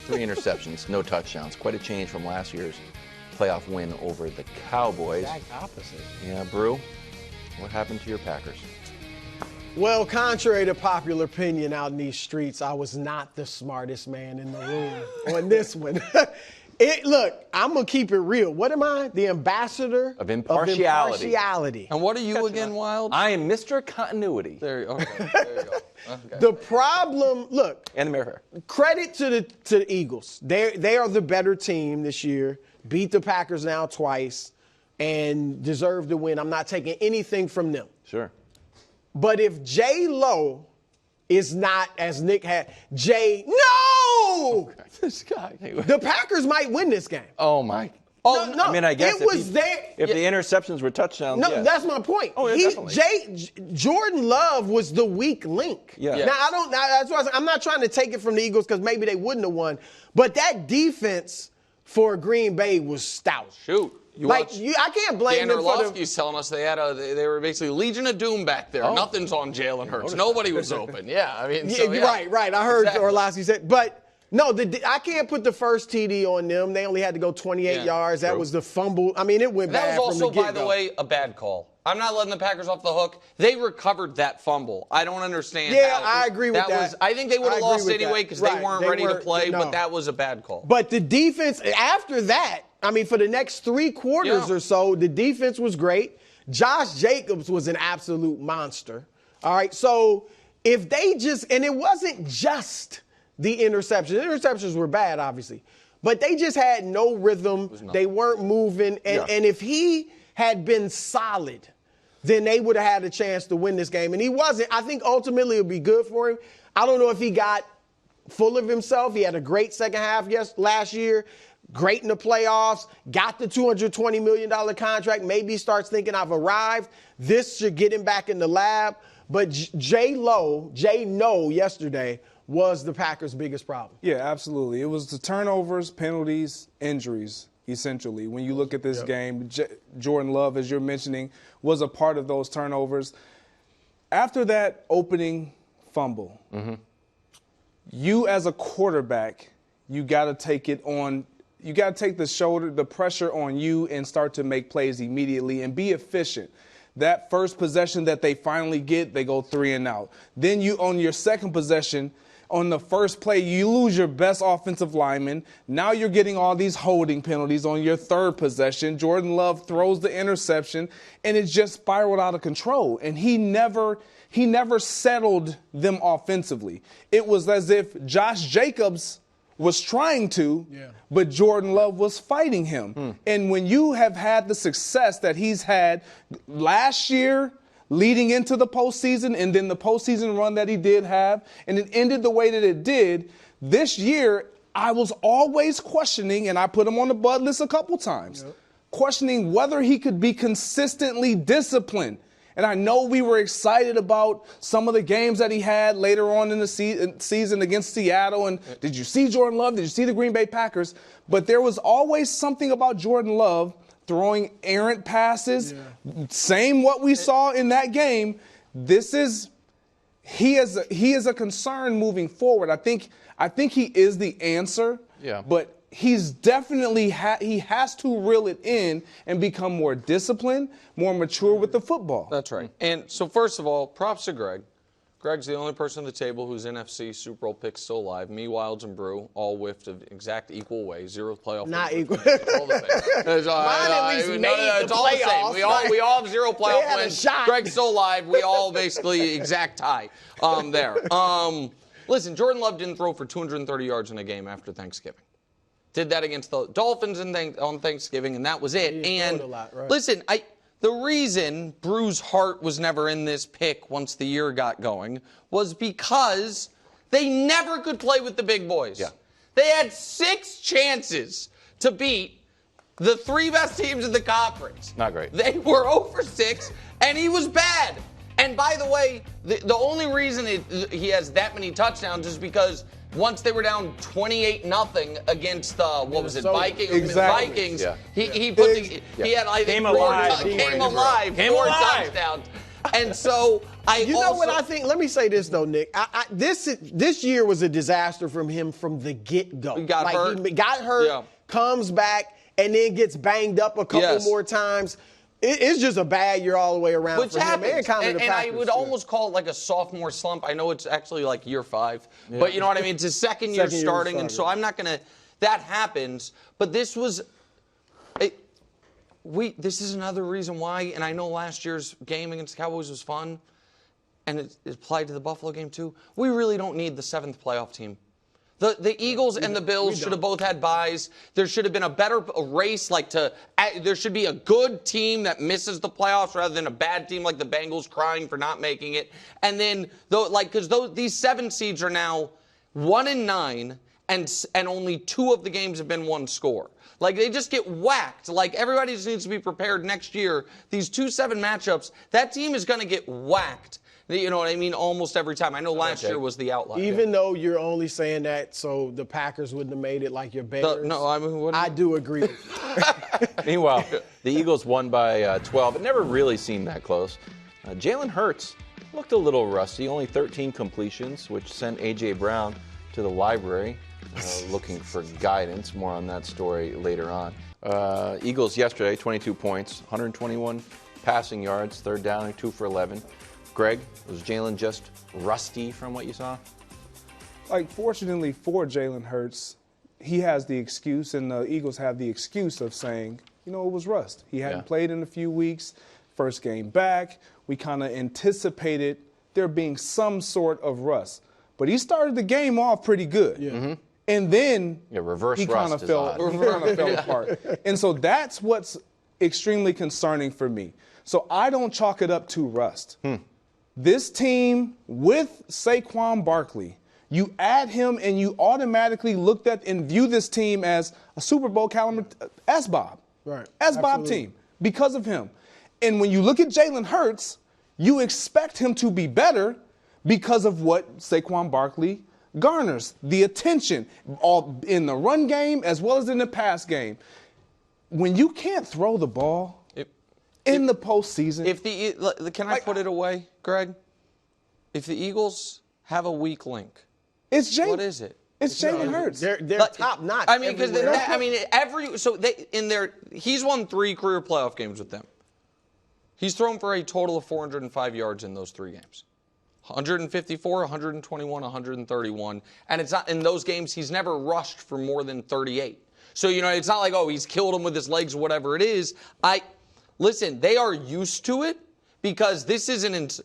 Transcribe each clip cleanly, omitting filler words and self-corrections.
3 interceptions, no touchdowns. Quite a change from last year's playoff win over the Cowboys. Exact opposite. Yeah, Brew, what happened to your Packers? Well, contrary to popular opinion out in these streets, I was not the smartest man in the room on this one. Look, I'm going to keep it real. What am I? The ambassador of impartiality. And what are you again, Wild? I am Mr. Continuity. There you go. Okay. The problem, look, And the mayor. credit to the Eagles. They are the better team this year, beat the Packers now twice, and deserve to win. I'm not taking anything from them. Sure. But if J-Lo is not, as Nick had, no! This guy. The Packers might win this game. Oh, my. Oh, no, I mean, I guess it was there. If the interceptions were touchdowns, No, yes. that's my point. Oh, yeah, definitely. Jordan Love was the weak link. Yeah. Now, that's why I'm not trying to take it from the Eagles because maybe they wouldn't have won. But that defense for Green Bay was stout. Shoot. I can't blame them for Orlovsky's telling us they were basically Legion of Doom back there. Oh. Nothing's on Jalen Hurts. Nobody was open. Yeah, I mean, Right. I heard Exactly. Orlovsky say, but no, I can't put the first TD on them. They only had to go 28 yards. That was the fumble. I mean, it went bad. That was from also, the by the way, a bad call. I'm not letting the Packers off the hook. They recovered that fumble. I don't understand. Yeah, I agree with that. I think they would have lost anyway because they Right, weren't ready to play, but that was a bad call. But the defense, after that, I mean, for the next 3 quarters or so, the defense was great. Josh Jacobs was an absolute monster. All right, so if they and it wasn't just the interceptions. The interceptions were bad, obviously. But they just had no rhythm. They weren't moving. And if he had been solid, then they would have had a chance to win this game. And he wasn't. I think ultimately it would be good for him. I don't know if he got full of himself. He had a great second half last year. Great in the playoffs, got the $220 million contract, maybe starts thinking I've arrived. This should get him back in the lab. But J-Lo yesterday was the Packers' biggest problem. Yeah, absolutely. It was the turnovers, penalties, injuries, essentially. When you look at this game, Jordan Love, as you're mentioning, was a part of those turnovers. After that opening fumble, you as a quarterback, you got to take it on. You got to take the pressure on you and start to make plays immediately and be efficient. That first possession that they finally get, they go 3 and out. Then on your second possession, on the first play, you lose your best offensive lineman. Now you're getting all these holding penalties on your third possession. Jordan Love throws the interception, and it just spiraled out of control. And he never settled them offensively. It was as if Josh Jacobs was trying to, but Jordan Love was fighting him. And when you have had the success that he's had last year leading into the postseason and then the postseason run that he did have, and it ended the way that it did, this year I was always questioning, and I put him on the bud list a couple times, questioning whether he could be consistently disciplined. And I know we were excited about some of the games that he had later on in the season against Seattle. And did you see Jordan Love? Did you see the Green Bay Packers? But there was always something about Jordan Love throwing errant passes. Same what we saw in that game. He is a concern moving forward. I think he is the answer. Yeah. But he's definitely he has to reel it in and become more disciplined, more mature with the football. That's right. And so first of all, props to Greg. Greg's the only person at the table whose NFC Super Bowl pick's still alive. Me, Wilds, and Brew all whiffed of exact equal way. 0 playoff. Not wins. equal. All the same. Mine at least made the it's all the same. playoffs. We all have 0 They playoff had a wins. shot. Greg's still alive. We all basically exact tie there. Listen, Jordan Love didn't throw for 230 yards in a game after Thanksgiving. Did that against the Dolphins on Thanksgiving, and that was it. And listen, the reason Brew's heart was never in this pick once the year got going was because they never could play with the big boys. Yeah. They had 6 chances to beat the 3 best teams in the conference. Not great. They were 0 for 6, and he was bad. And by the way, the only reason he has that many touchdowns is because once they were down 28-0 against Vikings. Exactly. Vikings. Yeah. He had I think Came 4 alive. touchdowns. And so You know what I think? Let me say this though, Nick. This year was a disaster from him from the get-go. He got hurt. He got hurt, comes back, and then gets banged up a couple more times. It's just a bad year all the way around Which for him and kind of the and I Packers, would almost call it like a sophomore slump. I know it's actually like year 5, but you know what I mean? It's his second year starting, and so I'm not going to – that happens. But this was this is another reason why, and I know last year's game against the Cowboys was fun, and it applied to the Buffalo game too. We really don't need the 7th playoff team. The Eagles and the Bills should have both had byes. There should have been a better race, there should be a good team that misses the playoffs rather than a bad team like the Bengals crying for not making it. And then, because these 7 seeds are now 1-9, and only 2 of the games have been one score. Like, they just get whacked. Like, everybody just needs to be prepared next year. These 2-7 matchups, that team is going to get whacked. You know what I mean? Almost every time. I know last year was the outlier. Even though you're only saying that so the Packers wouldn't have made it like your Bears. I do agree with you. Meanwhile, the Eagles won by 12. It never really seemed that close. Jalen Hurts looked a little rusty, only 13 completions, which sent A.J. Brown to the library looking for guidance. More on that story later on. Eagles yesterday, 22 points, 121 passing yards, third down, 2 for 11. Greg, was Jalen just rusty from what you saw? Fortunately for Jalen Hurts, he has the excuse, and the Eagles have the excuse of saying, it was rust. He hadn't played in a few weeks, first game back. We kind of anticipated there being some sort of rust. But he started the game off pretty good. Yeah. Mm-hmm. And then reverse he kind of fell apart. And so that's what's extremely concerning for me. So I don't chalk it up to rust. This team with Saquon Barkley, you add him and you automatically looked at and view this team as a Super Bowl caliber S-Bob. Right. S-Bob team because of him. And when you look at Jalen Hurts, you expect him to be better because of what Saquon Barkley garners, the attention all in the run game as well as in the pass game. When you can't throw the ball in the postseason. Can I put it away, Greg? If the Eagles have a weak link, it's Jalen. What is it? It's Jalen Hurts. They're top notch. I mean, he's won 3 career playoff games with them. He's thrown for a total of 405 yards in those 3 games. 154, 121, 131. And it's not in those games, he's never rushed for more than 38. So, it's not like, he's killed him with his legs or whatever it is. Listen, they are used to it because this isn't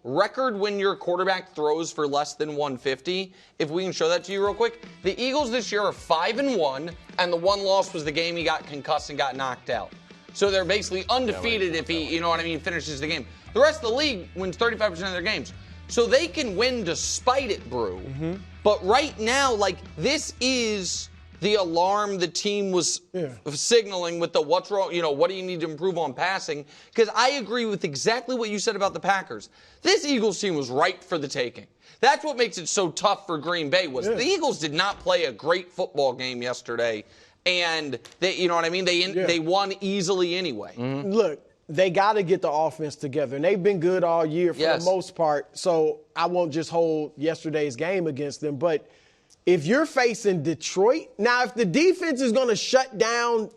record when your quarterback throws for less than 150. If we can show that to you real quick. The Eagles this year are 5-1, and the one loss was the game he got concussed and got knocked out. So they're basically undefeated if he, finishes the game. The rest of the league wins 35% of their games. So they can win despite it, Brew. Mm-hmm. But right now, this is the alarm the team was signaling with the what's wrong, what do you need to improve on passing? Because I agree with exactly what you said about the Packers. This Eagles team was ripe for the taking. That's what makes it so tough for Green Bay the Eagles did not play a great football game yesterday, and they they won easily anyway. Mm-hmm. Look, they got to get the offense together, and they've been good all year for the most part, so I won't just hold yesterday's game against them, but if you're facing Detroit, now if the defense is going to shut down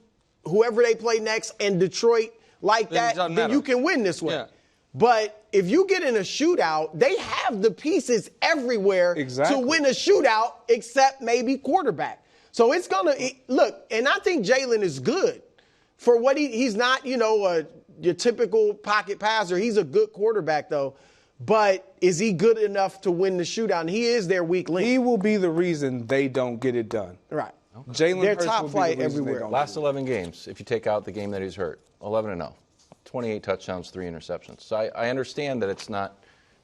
whoever they play next and Detroit then you can win this way. Yeah. But if you get in a shootout, they have the pieces everywhere to win a shootout except maybe quarterback. So it's going to – look, and I think Jalen is good for what he's not, your typical pocket passer. He's a good quarterback, though. But is he good enough to win the shootout? And he is their weak link. He will be the reason they don't get it done. Right. Okay. Jalen Hurts top flight everywhere. Last 11 games, if you take out the game that he's hurt, 11-0, 28 touchdowns, 3 interceptions. So I understand that it's not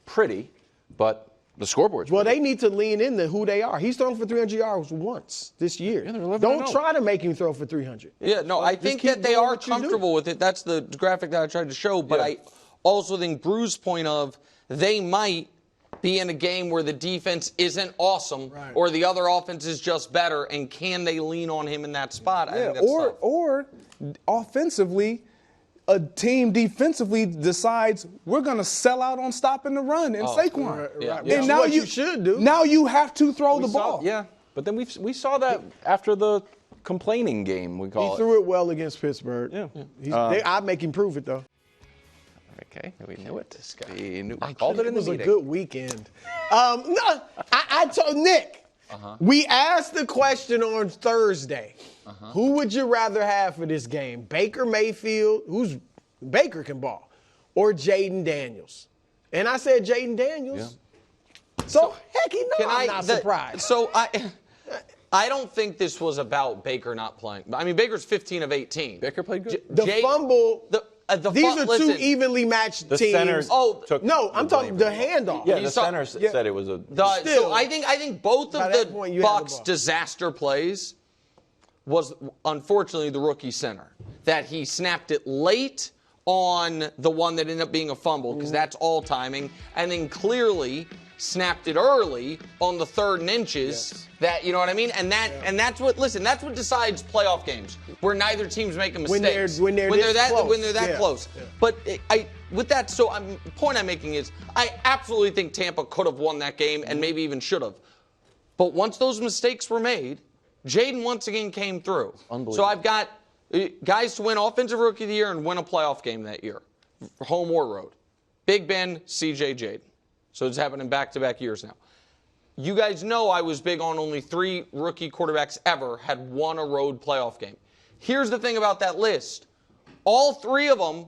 pretty, but the scoreboard's pretty. Well, they need to lean into who they are. He's thrown for 300 yards once this year. Yeah, don't try to make him throw for 300. Yeah, no, I think that they are comfortable with it. That's the graphic that I tried to show. But I also think Brew's point of they might be in a game where the defense isn't awesome or the other offense is just better, and can they lean on him in that spot? I think that's or offensively, a team defensively decides we're going to sell out on stopping the run and Saquon. Yeah. And now what you should do. Now you have to throw the ball. But then we saw that after the complaining game, we call He it. threw it well against Pittsburgh. Yeah. I'd make him prove it, though. Okay, we knew it. This guy. We knew. I Called it it in the was a meeting. good weekend. No, I told Nick, we asked the question on Thursday. Who would you rather have for this game? Baker Mayfield, Baker can ball, or Jayden Daniels? And I said Jayden Daniels. Yeah. So heck, I'm not surprised. So I don't think this was about Baker not playing. I mean, Baker's 15 of 18. Baker played good. The fumble. These are listen, two evenly matched The teams. centers took no, I'm the talking blame the for it. handoff. Yeah, the center said it was a. So I think both by of that the point, you had the Bucs ball. disaster plays was unfortunately the rookie center. That he snapped it late on the one that ended up being a fumble, because that's all timing, and then clearly snapped it early on the 3rd and inches. Yes. That, you know what I mean? And that's what decides playoff games, where neither team's making mistakes. When they're that close. Yeah. But the point I'm making is I absolutely think Tampa could have won that game and maybe even should have. But once those mistakes were made, Jayden once again came through. Unbelievable. So I've got guys to win Offensive Rookie of the Year and win a playoff game that year, home or road. Big Ben, CJ, Jayden. So it's happened in back-to-back years now. You guys know I was big on only 3 rookie quarterbacks ever had won a road playoff game. Here's the thing about that list. All 3 of them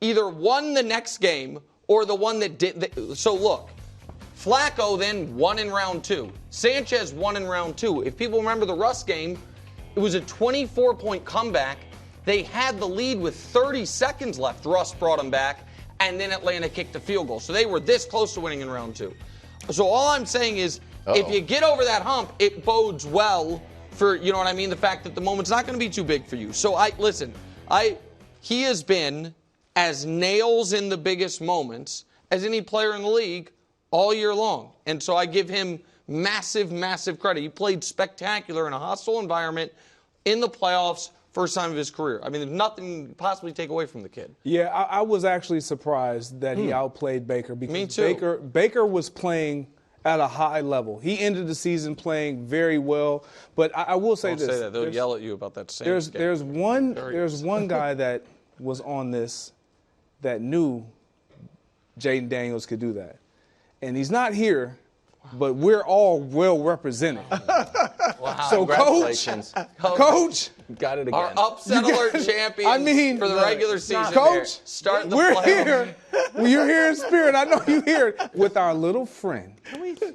either won the next game or the one that did. So look, Flacco then won in round 2. Sanchez won in round 2. If people remember the Russ game, it was a 24-point comeback. They had the lead with 30 seconds left. Russ brought them back, and then Atlanta kicked a field goal. So they were this close to winning in round 2. So all I'm saying is, if you get over that hump, it bodes well for, you know what I mean, the fact that the moment's not going to be too big for you. So he has been as nails in the biggest moments as any player in the league all year long. And so I give him massive, massive credit. He played spectacular in a hostile environment in the playoffs, first time of his career. I mean, there's nothing to possibly take away from the kid. Yeah, I was actually surprised that he outplayed Baker because Me too. Baker was playing at a high level. He ended the season playing very well, but I will say Don't this. say that. They'll yell at you about that same There's one guy that was on this that knew Jayden Daniels could do that. And he's not here, but we're all well represented. Wow. So coach, got it again. Our upset alert champions for the regular season. Coach, start the we're playoffs. here. You're here in spirit. I know you're here with our little friend.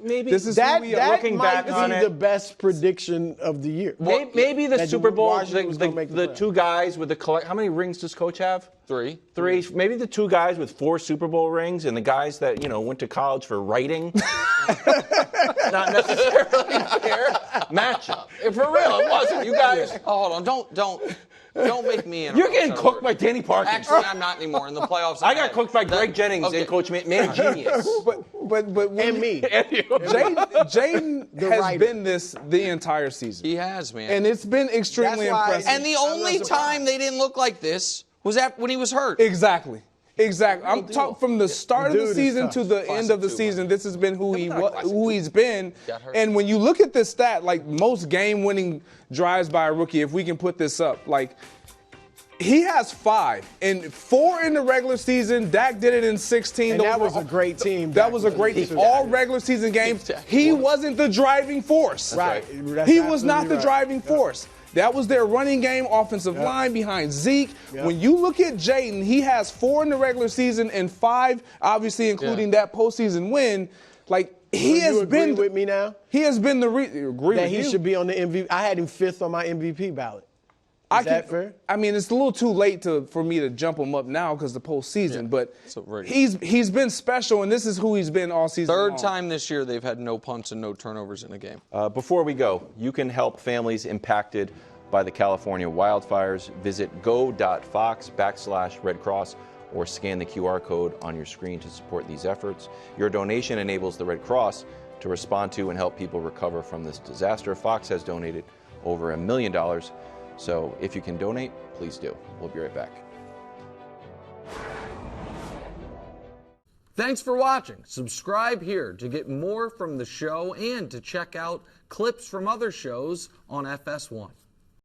Maybe This is that who we are. looking might back on be it. the best prediction of the year. Maybe the that Super Bowl, Washington was gonna make the the playoffs. 2 guys with the how many rings does Coach have? 3. 3. Maybe the 2 guys with 4 Super Bowl rings and the guys that, went to college for writing. Not necessarily fair matchup. For real, it wasn't. You guys. Oh, hold on. Don't make me in. You're getting cooked by Danny Parkins. Actually, I'm not anymore. In the playoffs, I got cooked by Greg Jennings and Coach Man Genius. But And me. Jayden has writer. been this the entire season. He has, man. And it's been extremely That's why- impressive. And the only time they didn't look like this was when he was hurt. Exactly. I'm talking from the start of Dude the is season tough. to the end of the too, season. This has been who classic he's been. Got hurt. And when you look at this stat, like most game-winning drives by a rookie, if we can put this up, like he has 5 and 4 in the regular season. Dak did it in 16. And that was a great team. That was a great team. All regular season games. He wasn't the driving force. Right. That's He was not absolutely the right. driving force. That was their running game, offensive line behind Zeke. When you look at Jayden, he has 4 in the regular season and 5, obviously including that postseason win. Like he has you agree been with me now? He has been the agree That with he you. should be on the MVP. I had him 5th on my MVP ballot. Is that fair? I mean, it's a little too late for me to jump him up now because the postseason. But right. he's been special, and this is who he's been all season long. Third time this year they've had no punts and no turnovers in a game. Before we go, you can help families impacted by the California wildfires. Visit go.fox/Red Cross or scan the QR code on your screen to support these efforts. Your donation enables the Red Cross to respond to and help people recover from this disaster. Fox has donated over $1 million. So if you can donate, please do. We'll be right back. Thanks for watching. Subscribe here to get more from the show and to check out clips from other shows on FS1.